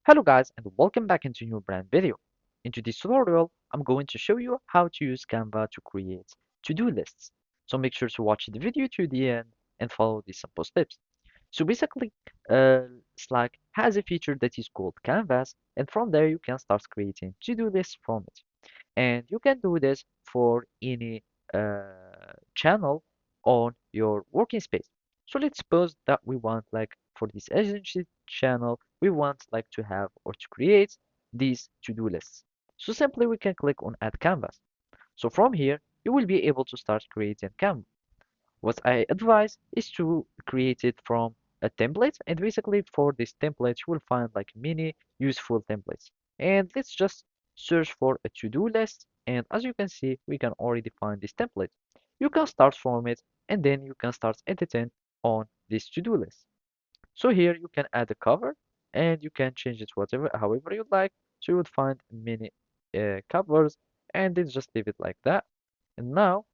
Hello guys and welcome back into a new brand video. In today's tutorial, I'm going to show you how to use Canva to create to-do lists. So make sure to watch the video to the end and follow these simple steps. So basically, uh, Slack has a feature that is called Canvas, and from there you can start creating to-do lists from it. And you can do this for any channel on your working space. So let's suppose that we want, like, for this agency channel, we want like to have or to create these to-do lists. So simply we can click on add canvas. So from here you will be able to start creating canvas. What I advise is to create it from a template, and basically for this template you will find like many useful templates. And let's just search for a to-do list, and as you can see we can already find this template. You can start from it and then you can start editing on this to-do list. So here you can add a cover and you can change it whatever however you like. So you would find many covers, and then just leave it like that. And now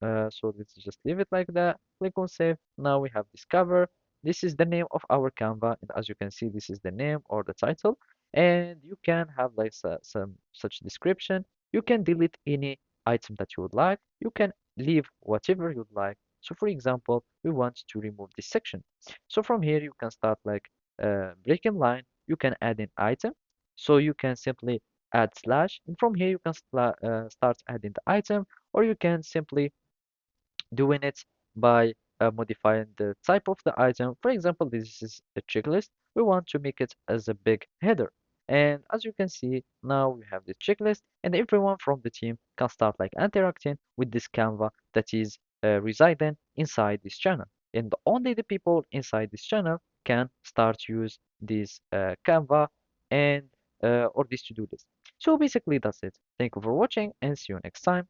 so let's just leave it like that. Click on save. Now we have this cover. This is the name of our Canva, and as you can see, this is the name or the title. And you can have like some such description. You can delete any item that you would like. You can leave whatever you'd like. So for example, we want to remove this section. So from here, you can start like breaking line. You can add an item. So you can simply add slash, and from here you can start adding the item, or you can simply doing it by modifying the type of the item. For example, this is a checklist. We want to make it as a big header. And as you can see, now we have the checklist, and everyone from the team can start like interacting with this Canva that is residing inside this channel. And only the people inside this channel can start use this Canva and or this to-do list. So basically that's it. Thank you for watching and see you next time.